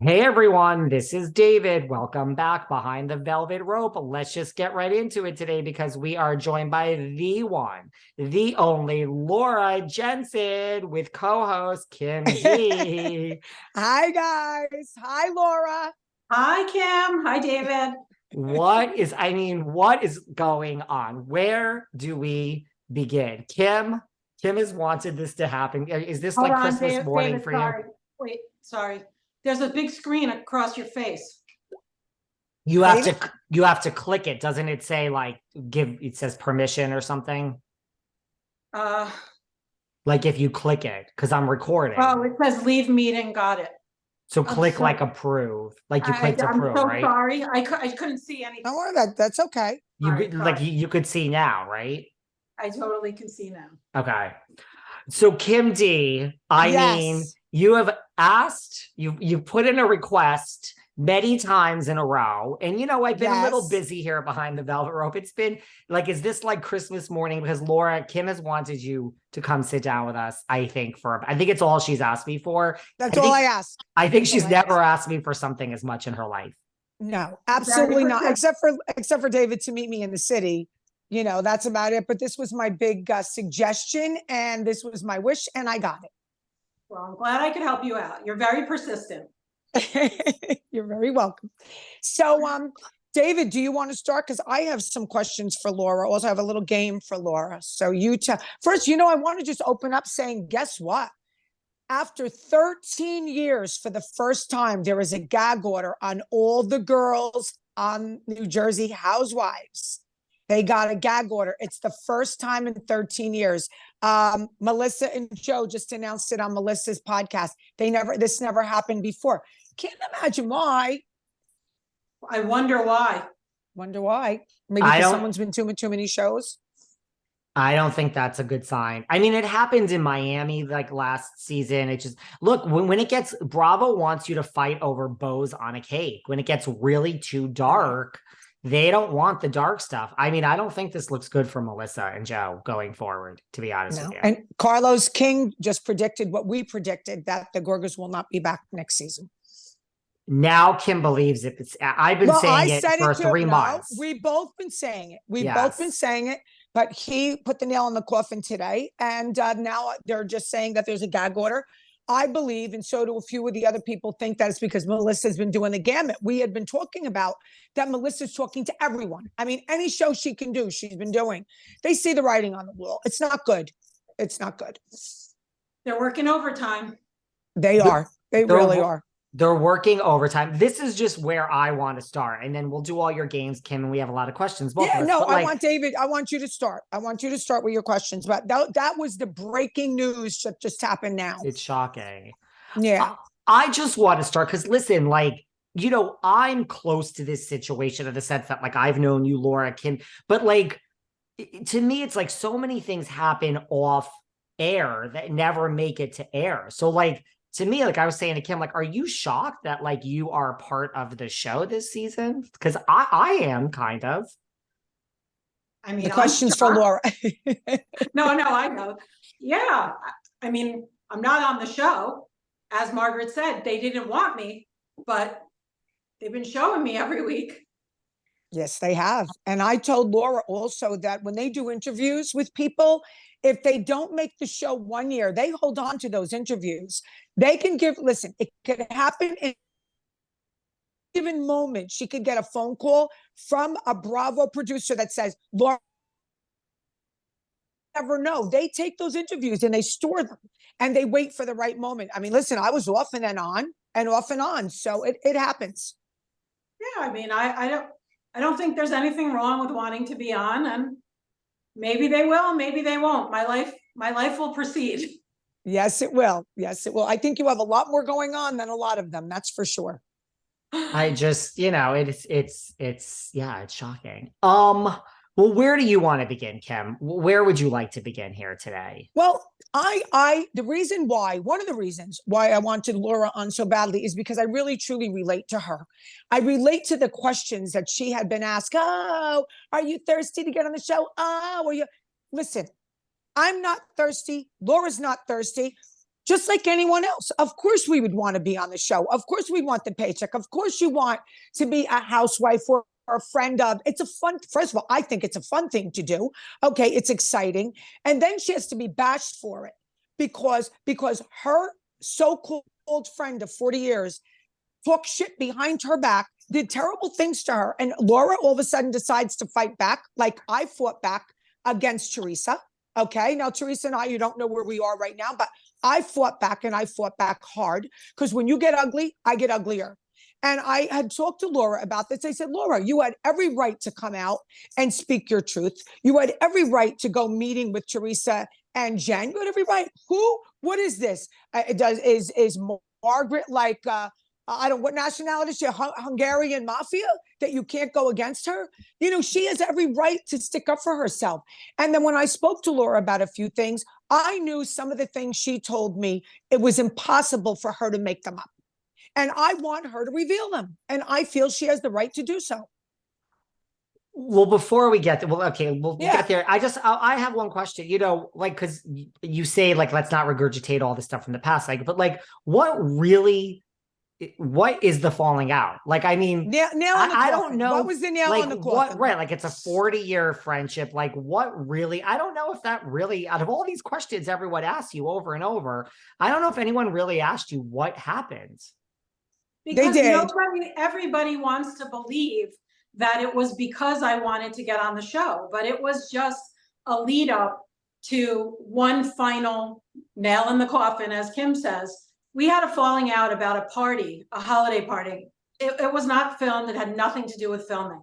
Hey everyone, this is David. Welcome back behind the velvet rope. Let's just get right into it today because we are joined by the one, the only Laura Jensen with co-host Kim D. Hi guys. Hi Laura. Hi, Kim. Hi, David. What is going on? Where do we begin? Kim has wanted this to happen. Is this Hold like on, Christmas morning David, for sorry. you? Wait, sorry. There's a big screen across your face. You have to click it. Doesn't it say it says permission or something? Uh, Like if you click it, because I'm recording. oh, it says leave meeting. Got it. So click like approve. Like you clicked I'm approve, so right? sorry. I couldn't see anything. Don't worry about it. That's okay. You could see now, right? I totally can see now. Okay. So Kim D, Yes. you have asked, you put in a request many times in a row. And I've been a little Yes. busy here behind the velvet rope. It's been like, is this like Christmas morning? Because Kim has wanted you to come sit down with us, I think it's all she's asked me for. That's all I ask. I think she's never asked me for something as much in her life. No, absolutely not. Except for David to meet me in the city. That's about it. But this was my big suggestion and this was my wish and I got Well, I'm glad I could help you out. You're very persistent. it. You're very welcome. So, David, do you want to start? Because I have some questions for Laura. Also, I have a little game for Laura. So you tell first, I want to just open up saying, guess what? After 13 years, for the first time, there is a gag order on all the girls on New Jersey Housewives. They got a gag order. It's the first time in 13 years. Melissa and Joe just announced it on Melissa's podcast. This never happened before. Can't imagine why. I wonder why. Wonder why. Maybe because someone's been too many shows. I don't think that's a good sign. I mean, it happened in Miami like last season. It just look when it gets Bravo wants you to fight over bows on a cake. When it gets really too dark, they don't want the dark stuff. I mean, I don't think this looks good for Melissa and Joe going forward, to be honest with you. And Carlos King just predicted what we predicted, that the Gorgas will not be back next season. Now Kim believes it. I've been saying it for 3 months. We've both been saying it. But he put the nail in the coffin today. And now they're just saying that there's a gag order. I believe, and so do a few of the other people, think that it's because Melissa's been doing the gamut. We had been talking about that Melissa's talking to everyone. I mean, any show she can do, she's been doing. They see the writing on the wall. It's not good. It's not good. They're working overtime. They are. They really are. They're working overtime. This is just where I want to start. And then we'll do all your games, Kim, and we have a lot of questions. I want David. I want you to start. I want you to start with your questions. But that was the breaking news that just happened now. It's shocking. Yeah. I just want to start because listen, I'm close to this situation in the sense that I've known you, Laura, Kim, but to me, it's so many things happen off air that never make it to air. So to me, I was saying to Kim, are you shocked that you are part of the show this season? Because I am kind of. I mean, the question's for Laura. No, I know. Yeah. I mean, I'm not on the show. As Margaret said, they didn't want me, but they've been showing me every week. Yes, they have. And I told Laura also that when they do interviews with people, if they don't make the show 1 year, they hold on to those interviews. They can it could happen in a given moment. She could get a phone call from a Bravo producer that says, Laura, never know. They take those interviews and they store them and they wait for the right moment. I mean, listen, I was off and then on and off and on. So it happens. Yeah, I mean, I don't think there's anything wrong with wanting to be on, and maybe they will, maybe they won't. My life will proceed. Yes, it will. Yes, it will. I think you have a lot more going on than a lot of them. That's for sure. I just, it's shocking. Well, where do you want to begin, Kim? Where would you like to begin here today? Well, one of the reasons why I wanted Laura on so badly is because I really truly relate to her. I relate to the questions that she had been asked. Oh, are you thirsty to get on the show? Oh, listen, I'm not thirsty. Laura's not thirsty. just like anyone else. Of course, we would want to be on the show. Of course, we want the paycheck. Of course, you want to be a housewife or a friend of. It's a fun, first of all, I think it's a fun thing to do. Okay, it's exciting. And then she has to be bashed for it because her so-called friend of 40 years talked shit behind her back, did terrible things to her. And Laura all of a sudden decides to fight back, like I fought back against Teresa. Okay, now Teresa and I, you don't know where we are right now, but I fought back, and I fought back hard, because when you get ugly, I get uglier. And I had talked to Laura about this. I said, Laura, you had every right to come out and speak your truth. You had every right to go meeting with Teresa and Jen. You had every right. What is this? Is Margaret like, I don't, what nationality is she? Hungarian mafia, that you can't go against her? You know, she has every right to stick up for herself. And then when I spoke to Laura about a few things, I knew some of the things she told me, it was impossible for her to make them up. And I want her to reveal them. And I feel she has the right to do so. Well, before we get there, well, okay, we'll Yeah. get there. I have one question, you know, like, because you say, like, let's not regurgitate all this stuff from the past, like, but like, what is the falling out? Like, I mean, nail on the coffin. I don't know. What was the nail like, on the coffin? Right, like, it's a 40-year friendship. Like, what really, I don't know if that really, out of all these questions everyone asks you over and over, I don't know if anyone really asked you what happened. Because They did. everybody wants to believe that it was because I wanted to get on the show, but it was just a lead up to one final nail in the coffin, as Kim says. We had a falling out about a party, a holiday party. It was not filmed. It had nothing to do with filming.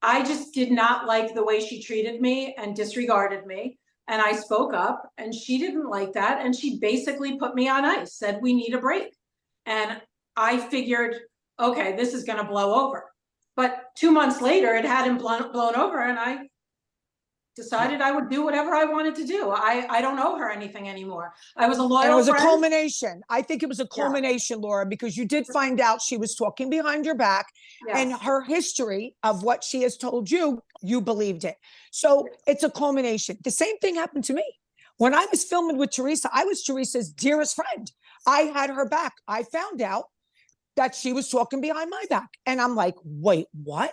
I just did not like the way she treated me and disregarded me. And I spoke up, and she didn't like that. And she basically put me on ice, said, we need a break. And I figured, okay, this is going to blow over. But 2 months later, it hadn't blown over, and I decided I would do whatever I wanted to do. I don't owe her anything anymore. I was a loyal friend. And it was a culmination. I think it was a culmination, yeah. Laura, because you did find out she was talking behind your back, yes. And her history of what she has told you, you believed it. So it's a culmination. The same thing happened to me. When I was filming with Teresa, I was Teresa's dearest friend. I had her back. I found out that she was talking behind my back. And I'm like, wait, what?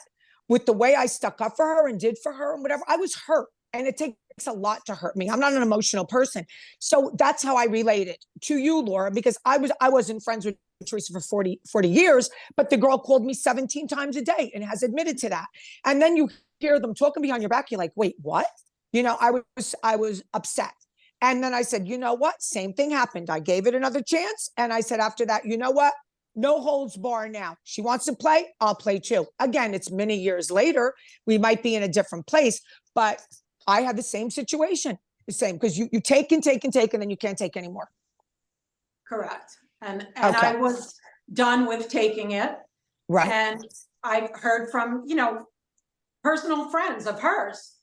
With the way I stuck up for her and did for her and whatever, I was hurt. And it takes a lot to hurt me. I'm not an emotional person. So that's how I related to you, Laura, because I wasn't friends with Teresa for 40 years, but the girl called me 17 times a day and has admitted to that. And then you hear them talking behind your back. You're like, wait, what? You know, I was upset. And then I said, you know what? Same thing happened. I gave it another chance. And I said, after that, you know what? No holds bar now. She wants to play, I'll play too. Again, it's many years later. We might be in a different place, but I had the same situation. The same, because you take and take and take, and then you can't take anymore. Correct. And okay. I was done with taking it. Right. And I've heard from, you know, personal friends of hers